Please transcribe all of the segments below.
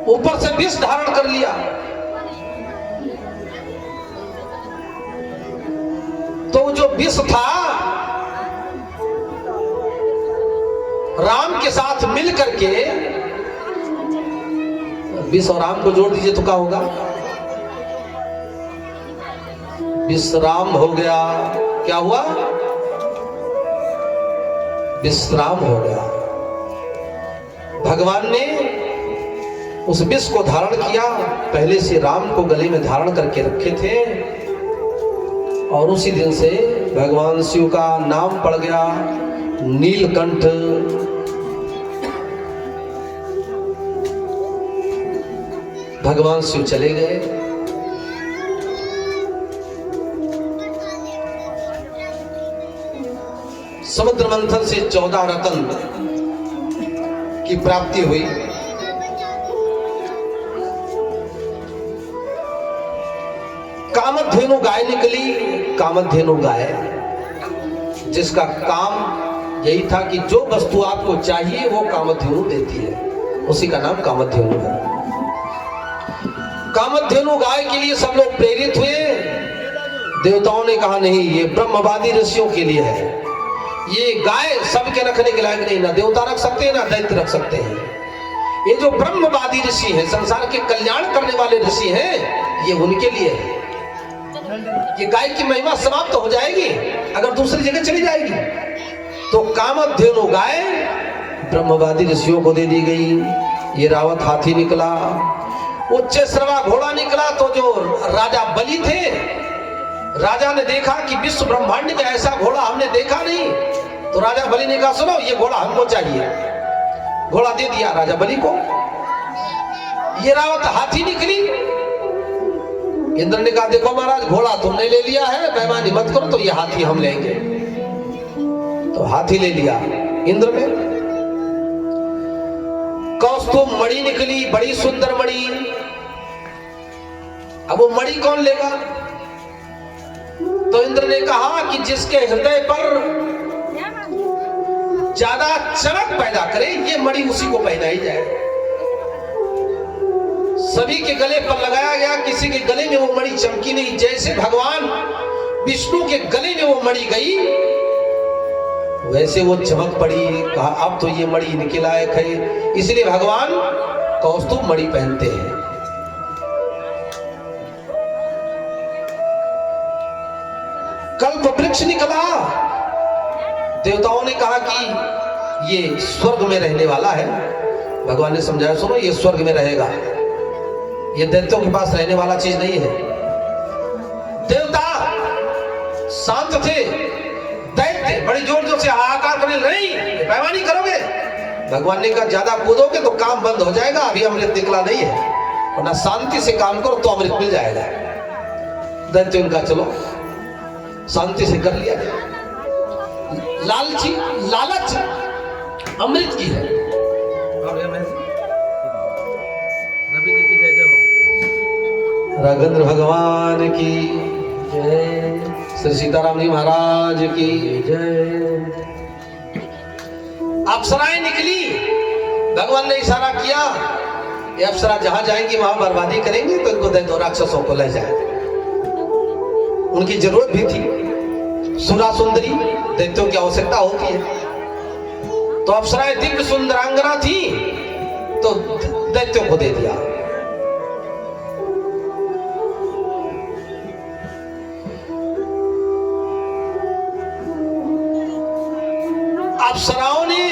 ऊपर से विष धारण कर लिया। तो जो विष था राम के साथ मिल करके, विष और राम को जोड़ दीजिए तो क्या होगा? विश्राम हो गया। क्या हुआ? विश्राम हो गया। भगवान ने उस विष को धारण किया, पहले से राम को गले में धारण करके रखे थे, और उसी दिन से भगवान शिव का नाम पड़ गया नीलकंठ। भगवान शिव चले गए। समुद्र मंथन से 14 रत्न की प्राप्ति हुई। कामधेनु गाय निकली। कामधेनु गाय जिसका काम यही था कि जो वस्तु आपको चाहिए वो कामधेनु देती है, उसी का नाम कामधेनु है। कामधेनु गाय के लिए सब लोग प्रेरित हुए। देवताओं ने कहा नहीं, ये ब्रह्मवादी ऋषियों के लिए है, ये गाय सबके रखने के लायक नहीं, ना देवता रख सकते हैं ना दैत्य रख सकते हैं। ये जो ब्रह्मवादी ऋषि हैं, संसार के कल्याण करने वाले ऋषि हैं, ये उनके लिए है। ये गाय की महिमा समाप्त हो जाएगी अगर दूसरी जगह चली जाएगी। तो कामधेनु गाय ब्रह्मवादी ऋषियों को दे दी गई। ये रावत हाथी निकला, उच्च श्रवा घोड़ा निकला। तो जो राजा बलि थे, राजा ने देखा कि विश्व ब्रह्मांड में ऐसा घोड़ा हमने देखा नहीं। तो राजा बलि ने कहा सुनो, ये घोड़ा हमको चाहिए। घोड़ा दे दिया राजा बलि को। ये रावत हाथी निकली। इंद्र ने कहा देखो महाराज, घोड़ा तुमने ले लिया है, बेईमानी मत करो, तो ये हाथी हम लेंगे। तो हाथी ले लिया इंद्र ने। कौस्तुभ मणि निकली, बड़ी सुंदर मणि। अब वो मणि कौन लेगा? तो इंद्र ने कहा कि जिसके हृदय पर ज्यादा चमक पैदा करे, ये मणि उसी को पहनाई जाए। सभी के गले पर लगाया गया, किसी के गले में वो मणि चमकी नहीं। जैसे भगवान विष्णु के गले में वो मणि गई, वैसे वो चमक पड़ी। कहा अब तो ये मणि इनके लायक है, इसलिए भगवान कौस्तुभ मणि पहनते हैं। कल्प वृक्ष निकला। देवताओं ने कहा कि ये स्वर्ग में रहने वाला है। भगवान ने समझाया सुनो, ये स्वर्ग में रहेगा, ये दैत्यों के पास रहने वाला चीज नहीं है। देवता शांत थे, दैत्य बड़ी जोर जोर से हाहाकार करने नहीं, बेईमानी करोगे। भगवान ने कहा ज्यादा कूदोगे तो काम बंद हो जाएगा, अभी अमृत निकला नहीं है, वरना शांति से काम करो तो अमृत मिल जाएगा। दैत्य उनका चलो शांति से कर लिया गया। लालच अमृत की है। राघवेंद्र भगवान की जय, श्री सीताराम जी महाराज की जय। अप्सराएं निकली। भगवान ने इशारा किया, ये अप्सरा जहां जाएंगी वहां बर्बादी करेंगी, तो इनको दैत्य राक्षसों को ले जाए। उनकी जरूरत भी थी, सुरा सुंदरी दैत्यों की आवश्यकता होती है। तो अप्सराएं दिव्य सुंदरांगना थी, तो दैत्यों को दे दिया। अप्सराओं ने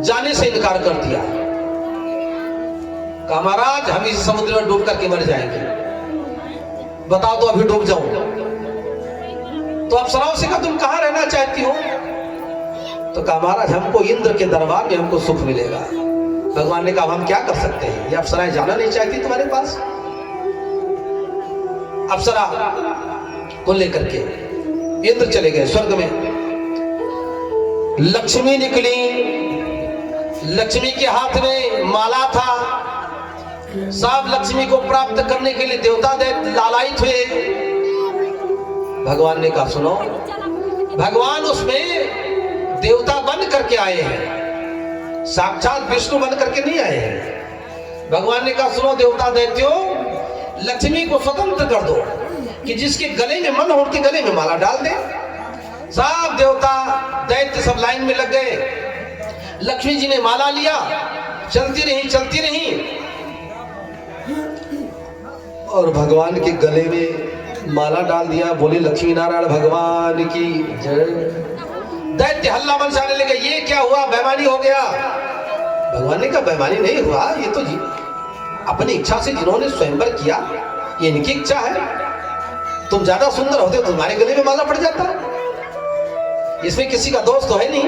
जाने से इनकार कर दिया। कहा महाराज हम इस समुद्र में डूब करके मर जाएंगे, बताओ तो अभी डूब जाऊं। तो अप्सराओं से कहा तुम कहां रहना चाहती हो? तो कहा महाराज हमको इंद्र के दरबार में हमको सुख मिलेगा। भगवान ने कहा हम क्या कर सकते हैं, ये अप्सराएं जाना नहीं चाहती तुम्हारे पास। अप्सरा को लेकर के इंद्र चले गए स्वर्ग में। लक्ष्मी निकली। लक्ष्मी के हाथ में माला था। सब लक्ष्मी को प्राप्त करने के लिए देवता लालायित हुए। भगवान ने कहा सुनो, भगवान उसमें देवता बन करके आए हैं, साक्षात विष्णु बन करके नहीं आए हैं। भगवान ने कहा सुनो देवता दैत्यों, लक्ष्मी को स्वतंत्र कर दो कि जिसके गले में मन हो उसके गले में माला डाल दे। सब देवता दैत्य सब लाइन में लग गए। लक्ष्मी जी ने माला लिया, चलती रही और भगवान के गले में माला डाल दिया। बोले लक्ष्मी नारायण भगवान की जय। दैत्य हल्ला मचाने लगे, ये क्या हुआ, बेईमानी हो गया। भगवान ने कहा बेईमानी नहीं हुआ, ये तो जी अपनी इच्छा से जिन्होंने स्वयंवर किया ये इनकी इच्छा है। तुम ज्यादा सुंदर होते तो तुम्हारे गले में माला पड़ जाता, इसमें किसी का दोष तो है नहीं।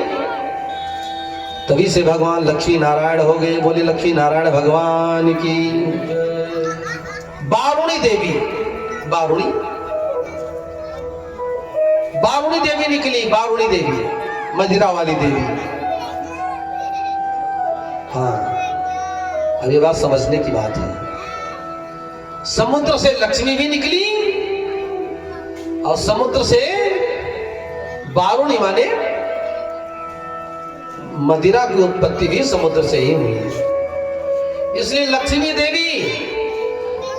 तभी से भगवान लक्ष्मी नारायण हो गए। बोले लक्ष्मी नारायण भगवान की। बारुणी देवी, बारुणी देवी निकली। बारुणी देवी मदिरा वाली देवी। हाँ, अब ये बात समझने की बात है। समुद्र से लक्ष्मी भी निकली और समुद्र से बारुणी माने मदिरा की उत्पत्ति भी समुद्र से ही हुई। इसलिए लक्ष्मी देवी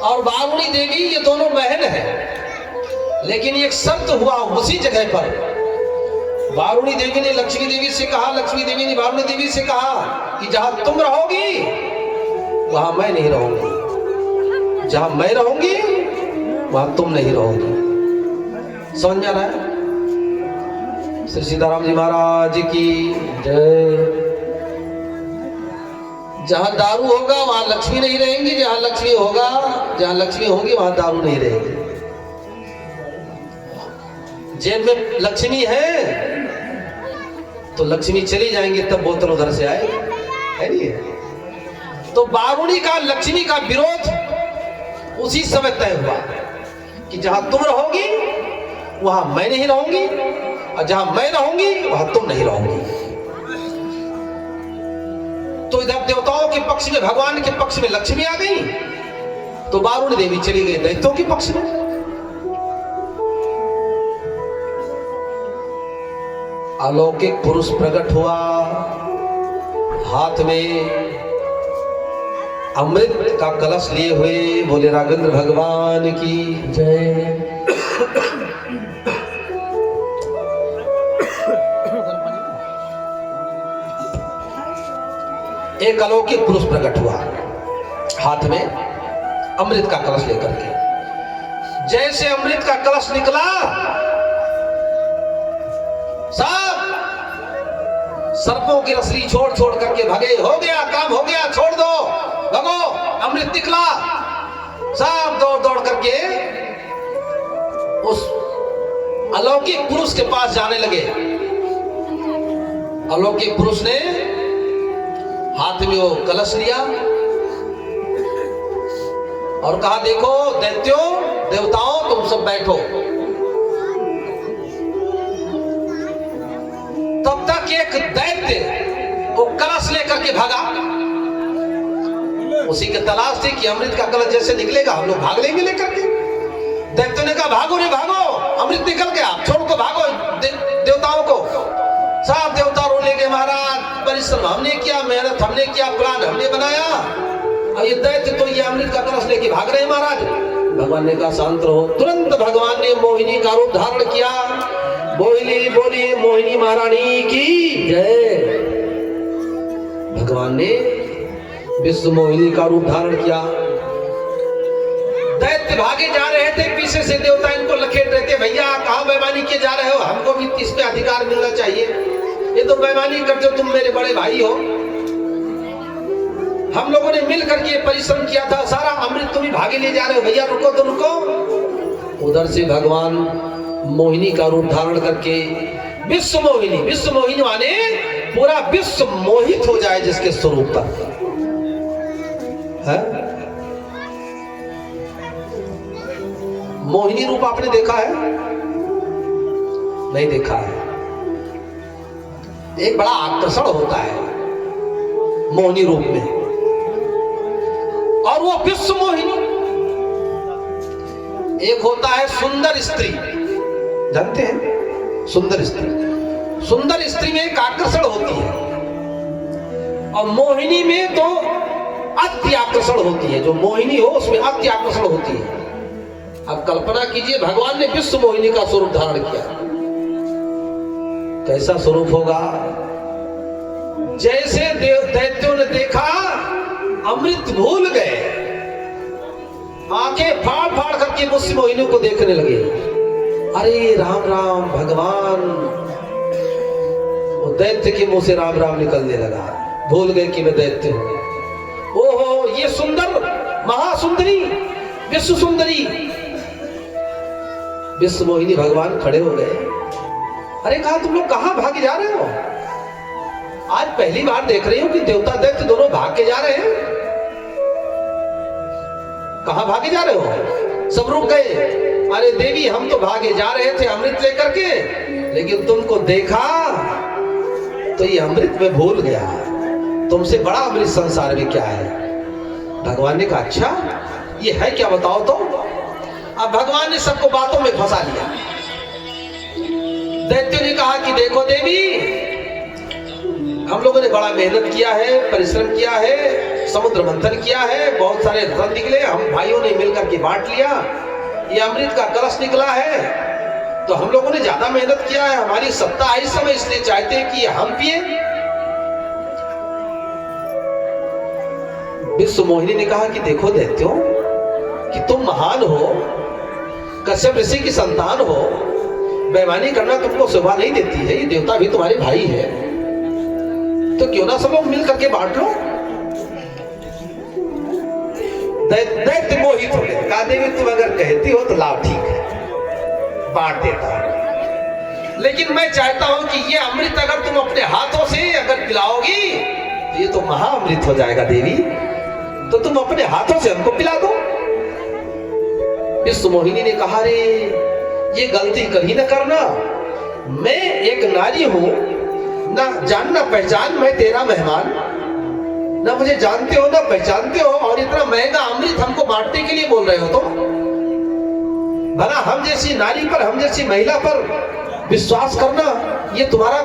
और बारुणी देवी ये दोनों बहन हैं, लेकिन एक शर्त हुआ उसी जगह पर। बारुणी देवी ने लक्ष्मी देवी से कहा, लक्ष्मी देवी ने बारुणी देवी से कहा कि जहां तुम रहोगी वहां मैं नहीं रहूंगी, जहां मैं रहूंगी वहां तुम नहीं रहोगी। समझ में आ रहा है? श्री सीताराम जी महाराज की जय। जहां दारू होगा वहां लक्ष्मी नहीं रहेंगी, जहां लक्ष्मी होगी वहां दारू नहीं रहेगी। जेब में लक्ष्मी है तो लक्ष्मी चली जाएंगी, तब बोतल उधर से आएगी, है नहीं है? तो बारुणी का लक्ष्मी का विरोध उसी समय तय हुआ कि जहां तुम रहोगी वहां मैं नहीं रहूंगी और जहां मैं रहूंगी वहां तुम नहीं रहोगी। तो इधर देवताओं के पक्ष में, भगवान के पक्ष में लक्ष्मी आ गई, तो बारुणी देवी चली गई दैत्यों के पक्ष में। अलौकिक पुरुष प्रकट हुआ, हाथ में अमृत का कलश लिए हुए। बोले राघवेंद्र भगवान की जय। एक अलौकिक पुरुष प्रकट हुआ, हाथ में अमृत का कलश लेकर के। जैसे अमृत का कलश निकला, सब सर्पों की रस्सी छोड़ करके भगे। हो गया, काम हो गया, छोड़ दो, भगो, अमृत निकला। सब दौड़ करके उस अलौकिक पुरुष के पास जाने लगे। अलौकिक पुरुष ने हाथ में वो कलश लिया और कहा देखो दैत्यों देवताओं तुम सब बैठो। तब तक एक दैत्य वो कलश लेकर के भागा। उसी के तलाश थी कि अमृत का कलश जैसे निकलेगा हम लोग भाग लेंगे लेकर के। दैत्य ने कहा भागो रे भागो, अमृत निकल गया, छोड़ को भागो देवताओं को। सब देवता रोने लगे, महाराज परिश्रम हमने किया, मेहनत हमने किया, प्लान हमने बनाया, और ये दैत्य तो ये अमृत का कलश लेके भाग रहे हैं महाराज। भगवान ने कहा शांत रहो। तुरंत भगवान ने मोहिनी का रूप धारण किया। बोलिए मोहिनी महारानी की जय। भगवान ने विश्व मोहिनी का रूप धारण किया। दैत्य भागे जा रहे थे, पीछे से देवता इनको लखेट रहे थे, भैया कहां बेईमानी किए जा रहे हो, हमको भी इस पे अधिकार मिलना चाहिए, ये तो बेईमानी करते हो, तुम मेरे बड़े भाई हो, हम लोगों ने मिल करके परिश्रम किया था, सारा अमृत तुम ही भागे ले जा रहे हो, भैया रुको तो रुको। उधर से भगवान मोहिनी का रूप धारण करके विश्व मोहिनी माने पूरा विश्व मोहित हो जाए जिसके स्वरूप पर है। मोहिनी रूप आपने देखा है? नहीं देखा है। एक बड़ा आकर्षण होता है मोहिनी रूप में, और वो विश्व मोहिनी। एक होता है सुंदर स्त्री, जानते हैं सुंदर स्त्री? सुंदर स्त्री में एक आकर्षण होती है, और मोहिनी में तो अति आकर्षण होती है, जो मोहिनी हो उसमें अति आकर्षण होती है। अब कल्पना कीजिए भगवान ने विश्व मोहिनी का स्वरूप धारण किया, कैसा स्वरूप होगा। जैसे दैत्यों ने देखा अमृत भूल गए, आंखें फाड़ फाड़ करके मुझसे मोहिनी को देखने लगे। अरे राम राम भगवान, वो दैत्य के मुंह से राम राम निकलने लगा, भूल गए कि मैं दैत्य हूं। ओहो ये सुंदर महासुंदरी विश्व सुंदरी विश्व मोहिनी भगवान खड़े हो गए। अरे कहा तुम लोग कहां भागे जा रहे हो? आज पहली बार देख रही हूं कि देवता दैत्य दोनों भाग के जा रहे हैं। कहां भागे जा रहे हो? सब रुक गए। अरे देवी हम तो भागे जा रहे थे अमृत लेकर के, लेकिन तुमको देखा तो ये अमृत में भूल गया। तुमसे बड़ा अमृत संसार में क्या है? भगवान ने कहा अच्छा ये है क्या बताओ तो। अब भगवान ने सबको बातों में फंसा लिया। दैत्यों ने कहा कि देखो देवी, हम लोगों ने बड़ा मेहनत किया है, परिश्रम किया है, समुद्र मंथन किया है, बहुत सारे रत्न निकले, हम भाइयों ने मिलकर के बांट लिया, ये अमृत का कलश निकला है, तो हम लोगों ने ज्यादा मेहनत किया है, हमारी सत्ता है इस समय, इसलिए चाहते हैं कि हम पिए। विश्व मोहिनी ने कहा कि देखो दैत्यों कि तुम महान हो, कश्यप ऋषि की संतान हो, बेईमानी करना तुमको शोभा नहीं देती है, ये देवता भी तुम्हारे भाई है, तो क्यों ना सब लोग मिल करके बांट लो। दैत्य मोहित हो गए, कहा देवी तुम अगर कहती हो तो लाभ ठीक है, बांट देता हूं, लेकिन मैं चाहता हूं कि ये अमृत अगर तुम अपने हाथों से अगर पिलाओगी तो ये तो महाअमृत हो जाएगा देवी, तो तुम अपने हाथों से हमको पिला दो। विश्व मोहिनी ने कहा रे ये गलती कभी न करना, मैं एक नारी हूं, ना जानना पहचान, मैं तेरा मेहमान, ना मुझे जानते हो ना पहचानते हो, और इतना महंगा अमृत हमको बांटने के लिए बोल रहे हो तुम। भला हम जैसी नारी पर, हम जैसी महिला पर विश्वास करना ये तुम्हारा